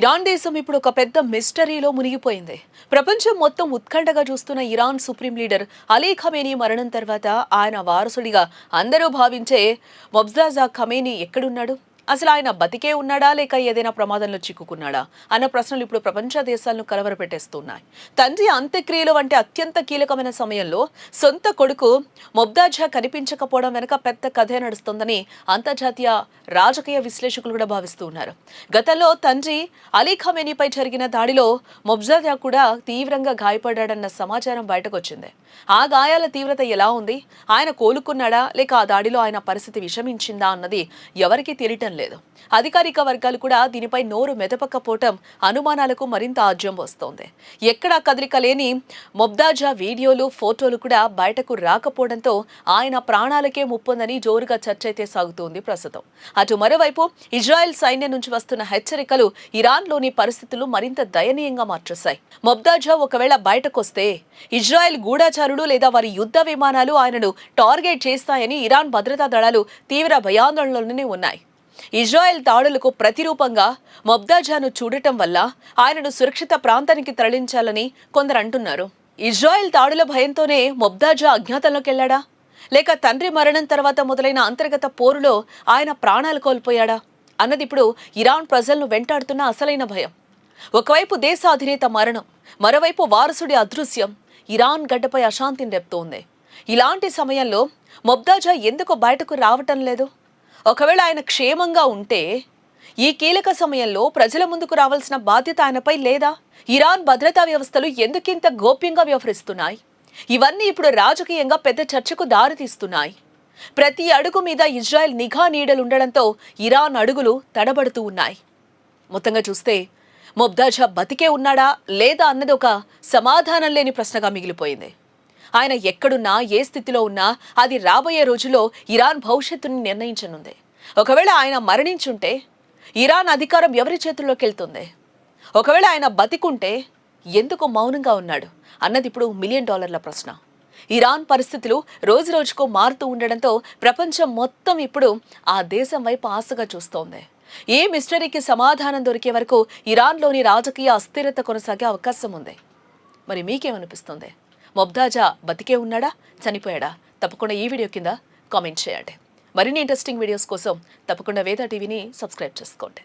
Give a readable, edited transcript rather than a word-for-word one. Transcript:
Iran దేశం ఇప్పుడు ఒక పెద్ద మిస్టరీలో మునిగిపోయింది. ప్రపంచం మొత్తం ఉత్కంఠగా చూస్తున్న Iran supreme leader Ali Khamenei మరణం తర్వాత ఆయన వారసుడిగా అందరూ భావించే మొబ్జాజా ఖమేనీ ఎక్కడున్నాడు? అసలు ఆయన బతికే ఉన్నాడా లేక ఏదైనా ప్రమాదంలో చిక్కుకున్నాడా అన్న ప్రశ్నలు ఇప్పుడు ప్రపంచ దేశాలను కలవరపెట్టేస్తున్నాయి. తండ్రి అంత్యక్రియలు వంటి అత్యంత కీలకమైన సమయంలో సొంత కొడుకు మొబ్దాజా కనిపించకపోవడం వెనుక పెద్ద కథే నడుస్తోందని అంతర్జాతీయ రాజకీయ విశ్లేషకులు కూడా భావిస్తూ ఉన్నారు. గతంలో తండ్రి అలీ ఖమేనీపై జరిగిన దాడిలో మొబ్జాజా కూడా తీవ్రంగా గాయపడ్డాడన్న సమాచారం బయటకు వచ్చింది. ఆ గాయాల తీవ్రత ఎలా ఉంది? ఆయన కోలుకున్నాడా లేక ఆ దాడిలో ఆయన పరిస్థితి విషమించిందా అన్నది ఎవరికీ తెలియటం లేదు. అధికారిక వర్గాలు కూడా దీనిపై నోరు మెదపకపోవటం అనుమానాలకు మరింత ఆజ్యం వస్తోంది. ఎక్కడా కదలిక లేని మొబ్దాజా వీడియోలు, ఫోటోలు కూడా బయటకు రాకపోవడంతో ఆయన ప్రాణాలకే ముప్పుందని జోరుగా చర్చ అయితే సాగుతోంది ప్రస్తుతం. అటు మరోవైపు ఇజ్రాయెల్ సైన్యం నుంచి వస్తున్న హెచ్చరికలు ఇరాన్లోని పరిస్థితులు మరింత దయనీయంగా మార్చేశాయి. మొబ్దాజా ఒకవేళ బయటకొస్తే ఇజ్రాయెల్ గూఢాచారులు లేదా వారి యుద్ధ విమానాలు ఆయనను టార్గెట్ చేస్తాయని ఇరాన్ భద్రతా దళాలు తీవ్ర భయాందోళనలోనే ఉన్నాయి. ఇజ్రాయెల్ దాడులకు ప్రతిరూపంగా మొబ్దాజాను చూడటం వల్ల ఆయనను సురక్షిత ప్రాంతానికి తరలించాలని కొందరు అంటున్నారు. ఇజ్రాయెల్ దాడుల భయంతోనే మొబ్దాజా అజ్ఞాతంలోకి వెళ్లాడా లేక తండ్రి మరణం తర్వాత మొదలైన అంతర్గత పోరులో ఆయన ప్రాణాలు కోల్పోయాడా అన్నది ఇప్పుడు ఇరాన్ ప్రజలను వెంటాడుతున్న అసలైన భయం. ఒకవైపు దేశ అధినేత మరణం, మరోవైపు వారసుడి అదృశ్యం ఇరాన్ గడ్డపై అశాంతిని రేపుతోంది. ఇలాంటి సమయంలో మొబ్దాజా ఎందుకు బయటకు రావటం లేదు? ఒకవేళ ఆయన క్షేమంగా ఉంటే ఈ కీలక సమయంలో ప్రజల ముందుకు రావాల్సిన బాధ్యత ఆయనపై లేదా? ఇరాన్ భద్రతా వ్యవస్థలు ఎందుకింత గోప్యంగా వ్యవహరిస్తున్నాయి? ఇవన్నీ ఇప్పుడు రాజకీయంగా పెద్ద చర్చకు దారితీస్తున్నాయి. ప్రతి అడుగు మీద ఇజ్రాయెల్ నిఘా నీడలుండడంతో ఇరాన్ అడుగులు తడబడుతూ ఉన్నాయి. మొత్తంగా చూస్తే మొబ్దాజా బతికే ఉన్నాడా లేదా అన్నది ఒక సమాధానం లేని ప్రశ్నగా మిగిలిపోయింది. ఆయన ఎక్కడున్నా, ఏ స్థితిలో ఉన్నా అది రాబోయే రోజుల్లో ఇరాన్ భవిష్యత్తుని నిర్ణయించనుంది. ఒకవేళ ఆయన మరణించుంటే ఇరాన్ అధికారం ఎవరి చేతుల్లోకి వెళ్తుంది? ఒకవేళ ఆయన బతికుంటే ఎందుకు మౌనంగా ఉన్నాడు అన్నది ఇప్పుడు $1 మిలియన్ ప్రశ్న. ఇరాన్ పరిస్థితులు రోజురోజుకు మారుతూ ఉండడంతో ప్రపంచం మొత్తం ఇప్పుడు ఆ దేశం వైపు ఆశగా చూస్తోంది. ఈ మిస్టరీకి సమాధానం దొరికే వరకు ఇరాన్లోని రాజకీయ అస్థిరత కొనసాగే అవకాశం ఉంది. మరి మీకేమనిపిస్తుంది? మొబ్దాజా బతికే ఉన్నాడా, చనిపోయాడా? తప్పకుండా ఈ వీడియో కింద కామెంట్ చేయండి. మరిన్ని ఇంట్రెస్టింగ్ వీడియోస్ కోసం తప్పకుండా వేద టీవీని సబ్స్క్రైబ్ చేసుకోండి.